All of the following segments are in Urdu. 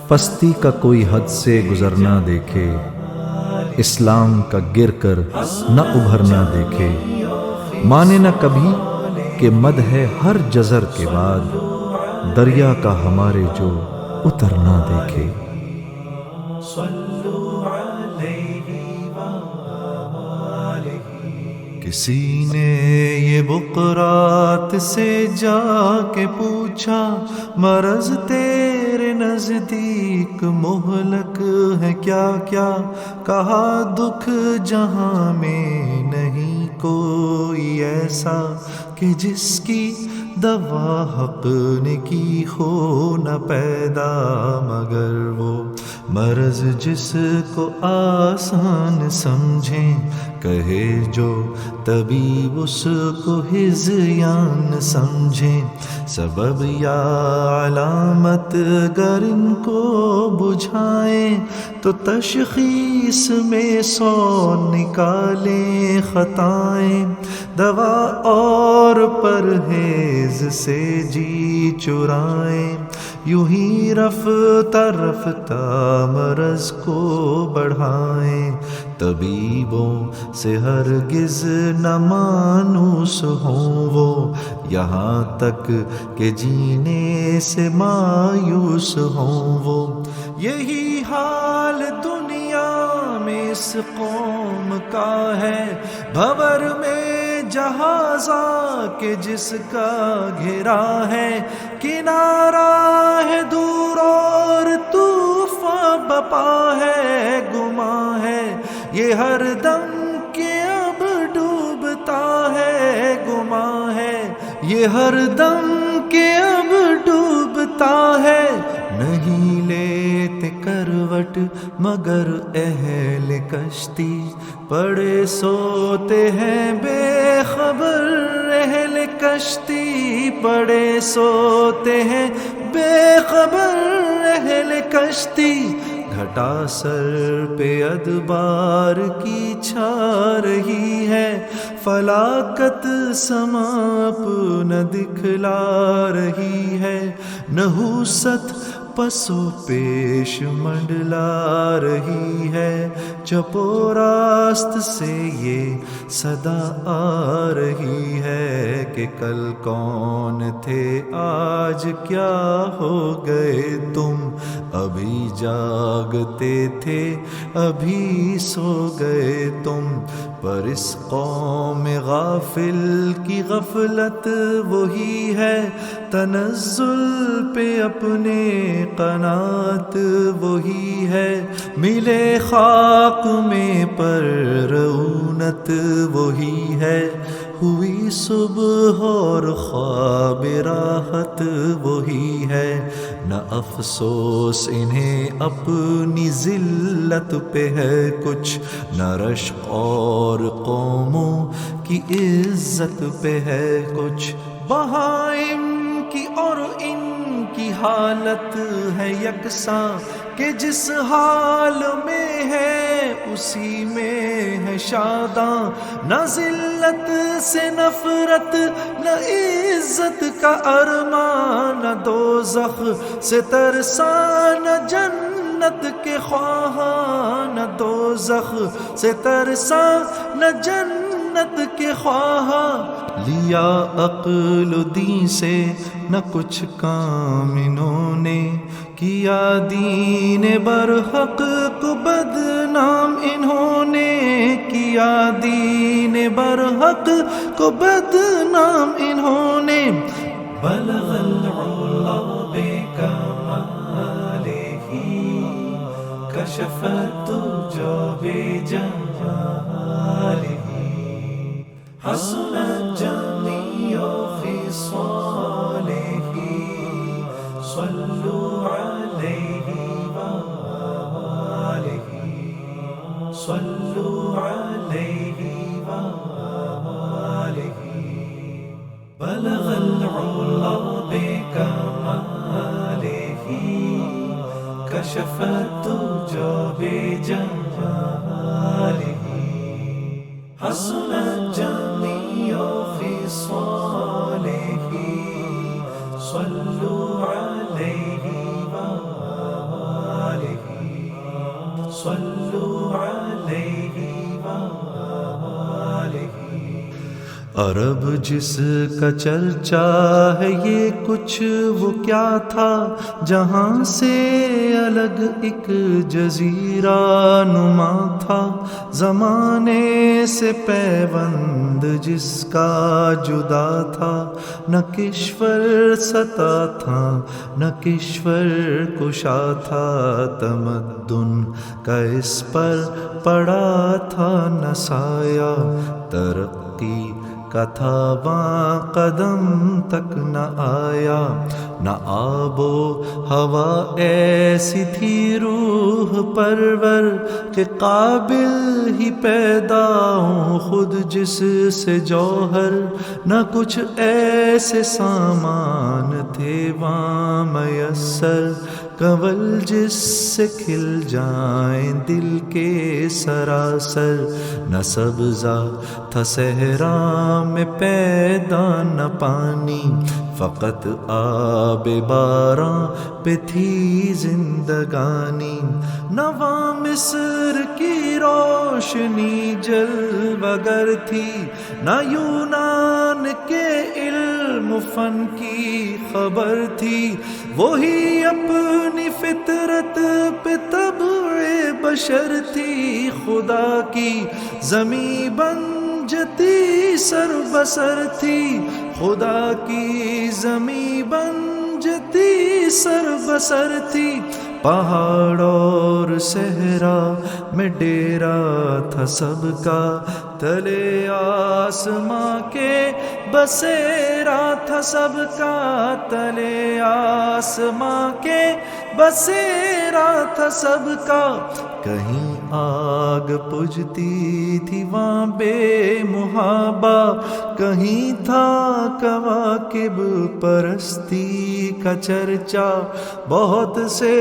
پستی کا کوئی حد سے گزرنا دیکھے، اسلام کا گر کر نہ ابھرنا دیکھے، مانے نہ کبھی کہ مد ہے ہر جزر کے بعد، دریا کا ہمارے جو اترنا دیکھے۔ کسی نے یہ بقرات سے جا کے پوچھا، مرض تیرے نزدیک مہلک ہے کیا کیا؟ کہا دکھ جہاں میں نہیں کوئی ایسا کہ جس کی دوا حق نے کی ہو نہ پیدا، مگر وہ مرض جس کو آسان سمجھیں، کہے جو طبیب اس کو ہذیان سمجھیں۔ سبب یا علامت گر ان کو بجھائیں تو تشخیص میں 100 نکالیں خطائیں، دوا اور پرہیز سے جی چرائیں، یوں ہی رفتہ رفتہ مرض کو بڑھائیں۔ طبیبوں سے ہرگز نہ مانوس ہوں وہ، یہاں تک کہ جینے سے مایوس ہوں وہ۔ یہی حال دنیا میں اس قوم کا ہے، بھور میں جہازا کہ جس کا گھرا ہے، کنارہ ہے دور اور طوفاں بپا ہے، گما ہے یہ ہر دم کہ اب ڈوبتا ہے، گما ہے یہ ہر دم کہ اب ڈوبتا ہے۔ نہیں لیتے کروٹ مگر اہل کشتی، پڑے سوتے ہیں بے خبر اہل کشتی، پڑے سوتے ہیں بے خبر اہل کشتی۔ گھٹا سر پہ ادبار کی چھا رہی ہے، فلاکت سما اپنا دکھلا رہی ہے، نحوست پسو پیش منڈلا رہی ہے، چپ و راست سے یہ صدا آ رہی ہے کہ کل کون تھے آج کیا ہو گئے تم، ابھی جاگتے تھے ابھی سو گئے تم۔ پر اس قوم غافل کی غفلت وہی ہے، تنزل پہ اپنے قناعت وہی ہے، ملے خاک میں پر رعونت وہی ہے، ہوئی صبح اور خواب راحت وہی ہے۔ نہ افسوس انہیں اپنی ذلت پہ ہے کچھ، نہ رشک اور قوموں کی عزت پہ ہے کچھ، بہائم کی اور ان کی حالت ہے یکساں کہ جس حال میں ہے اسی میں ہے شاداں، نہ ذلت سے نفرت نہ عزت کا ارمان، نہ دوزخ سے ترساں نہ جنت کے خواہاں، نہ دوزخ سے ترساں نہ جنت کے خواہاں۔ لیا عقل و دین سے نہ کچھ کام انہوں نے، کیا دین برحق کو بدنام انہوں نے، کیا دین برحق کو بدنام انہوں نے۔ بلغ العلا بکمالہ کشف الدجی بجمالہ، حسنت جمیع خصالہ، صلوا علیہ وآلہ، صلوا علیہ وآلہ۔ بلغ العلا بکمالہ کشف الدجی بجمالہ، حسنت جمیع خصالہ۔ عرب جس کا چرچا ہے یہ کچھ وہ کیا تھا، جہاں سے الگ ایک جزیرہ نما تھا، زمانے سے پیوند جس کا جدا تھا، نہ کشور ستا تھا نہ کشور کشا تھا، تمدن کا اس پر پڑا تھا نہ سایہ، ترقی کا تھا وہاں قدم تک نہ آیا، نہ آب و ہوا ایسی تھی روح پرور کہ قابل ہی پیدا ہوں خود جس سے جوہر، نہ کچھ ایسے سامان تھے وہاں میسر، کنول جس سے کھل جائیں دل کے سراسر، نہ سبزہ تھا صحرا میں پیدا نہ پانی، فقط آب باراں پہ تھی زندگانی، نہ وہاں مصر کی روشنی جلوگر تھی، نہ یونان کے علم فن کی خبر تھی، وہی اپنی فطرت پہ طبع بشر تھی، خدا کی زمیں بنجتی سر بسر تھی، خدا کی زمیں بنجتی سر بسر تھی، پہاڑ اور صحرا میں ڈیرا تھا سب کا، تلے آسماں کے بسیرا تھا سب کا، تلے آسماں کے بسیرا تھا سب کا، کہیں آگ پجتی تھی وہاں بے محابہ، کہیں تھا کواکب پرستی کا چرچا، بہت سے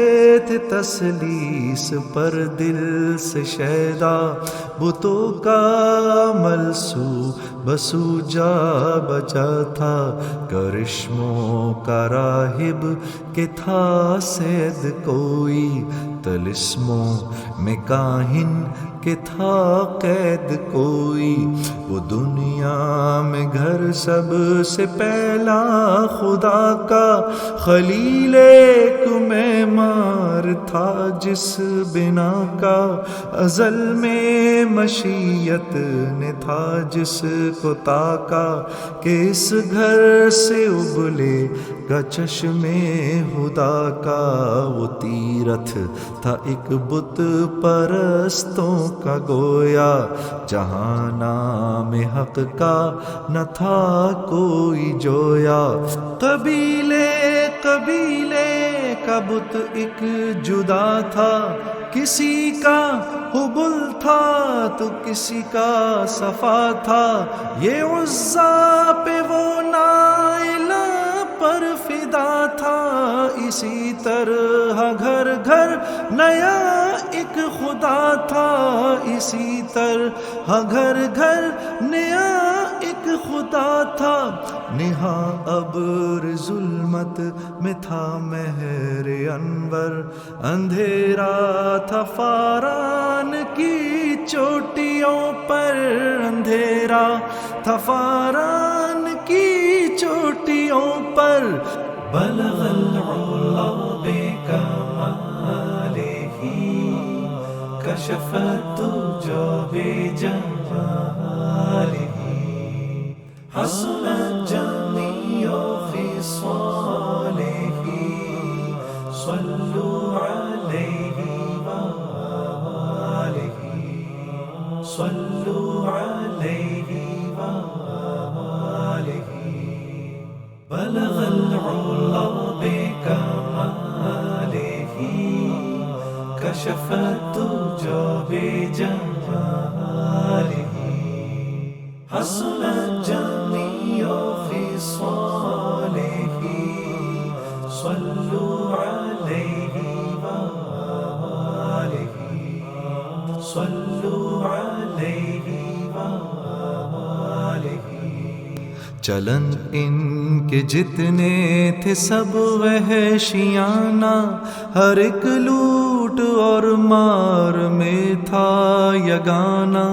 تھے تسلیس پر دل سے شیدا، بتوں کا ملسو بسو جا بچا تھا، کرشموں کا راہب کہ تھا سید کوئی، طلسموں میں کاہن کہ تھا قید کوئی، وہ دنیا میں گھر سب سے پہلا خدا کا، خلیل ایک معمار تھا جس بنا کا، ازل میں مشیت نے تھا جس کو تاکا، کہ اس گھر سے ابلے گا چشم خدا کا، وہ تیرتھ تھا ایک بت پرستوں کا گویا، جہاں نام حق کا نہ تھا کوئی جویا، قبیلے قبیلے کا بت ایک جدا تھا، کسی کا حبل تھا تو کسی کا صفا تھا، یہ عزا پہ وہ نائلہ پر فدا تھا، اسی طرح گھر گھر نیا ایک خدا تھا، اسی طرح گھر گھر نیا ایک خدا تھا، نہاں ابر ظلمت میں تھا مہر انور، اندھیرا تھا فاران کی چوٹیوں پر، اندھیرا تھا فاران کی چوٹیوں پر، بلغ العلا بکمالہ کشف الدجى بجمالہ، حسنت جميع خصاله، صلوا عليه وآله، صلوا عليه وآله، بلغ العلا بكماله كشف الدجى بجماله، حسنت جميع خصاله، صلوا عليه وآله، صلوا عليه وآله۔ چلن ان کے جتنے تھے سب وحشیانہ، ہر ایک لوٹ اور مار میں تھا یگانہ،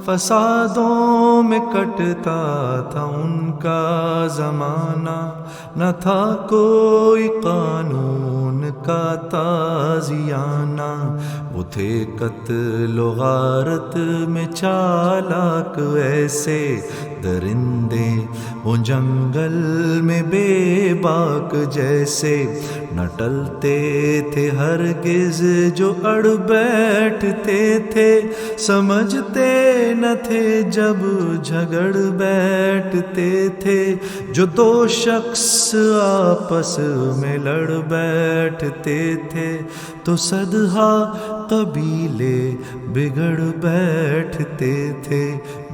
فسادوں میں کٹتا تھا ان کا زمانہ، نہ تھا کوئی قانون کا تازیانہ، وہ تھے قتل و غارت میں چالاک ایسے درندے، وہ جنگل میں بے باک جیسے، نہ ٹلتے تھے ہرگز جو اڑ بیٹھتے تھے، سمجھتے نہ تھے جب جھگڑ بیٹھتے تھے، جو دو شخص آپس میں لڑ بیٹھتے تھے تو صدہا قبیلے بگڑ بیٹھتے تھے،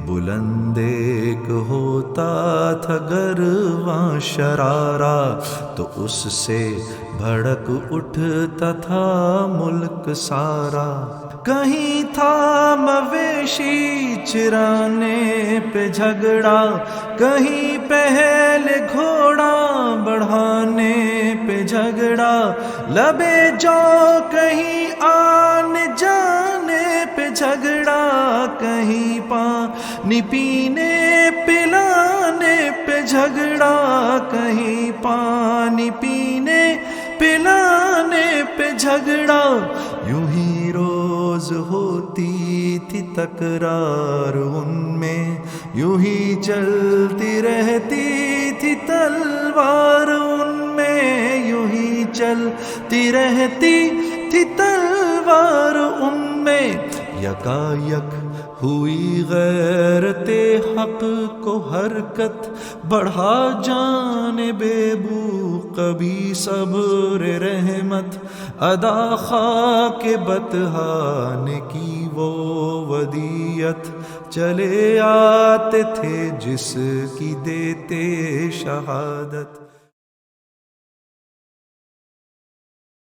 بلند ایک ہوتا تھا گرواں شرارہ، تو اس سے بھڑک اٹھتا تھا ملک سارا، کہیں تھا مویشی چرانے پہ جھگڑا، کہیں پہلے گھوڑا بڑھانے پہ جھگڑا، لبے جو کہیں آنے جانے پہ جھگڑا، کہیں پانی پینے پلانے پہ جھگڑا، کہیں پانی پینے پلانے پہ جھگڑا، یوں ہی روز ہوتی تھی تکرار ان میں، یوں ہی چلتی رہتی تھی تلوار ان میں، یوں ہی چلتی رہتی تھی تلوار ان میں، یکا یک ہوئی غیرت حق کو حرکت، بڑھا جانب بو کبھی صبر رحمت، ادا خاک بطحا نے کی وہ ودیعت، چلے آتے تھے جس کی دیتے شہادت۔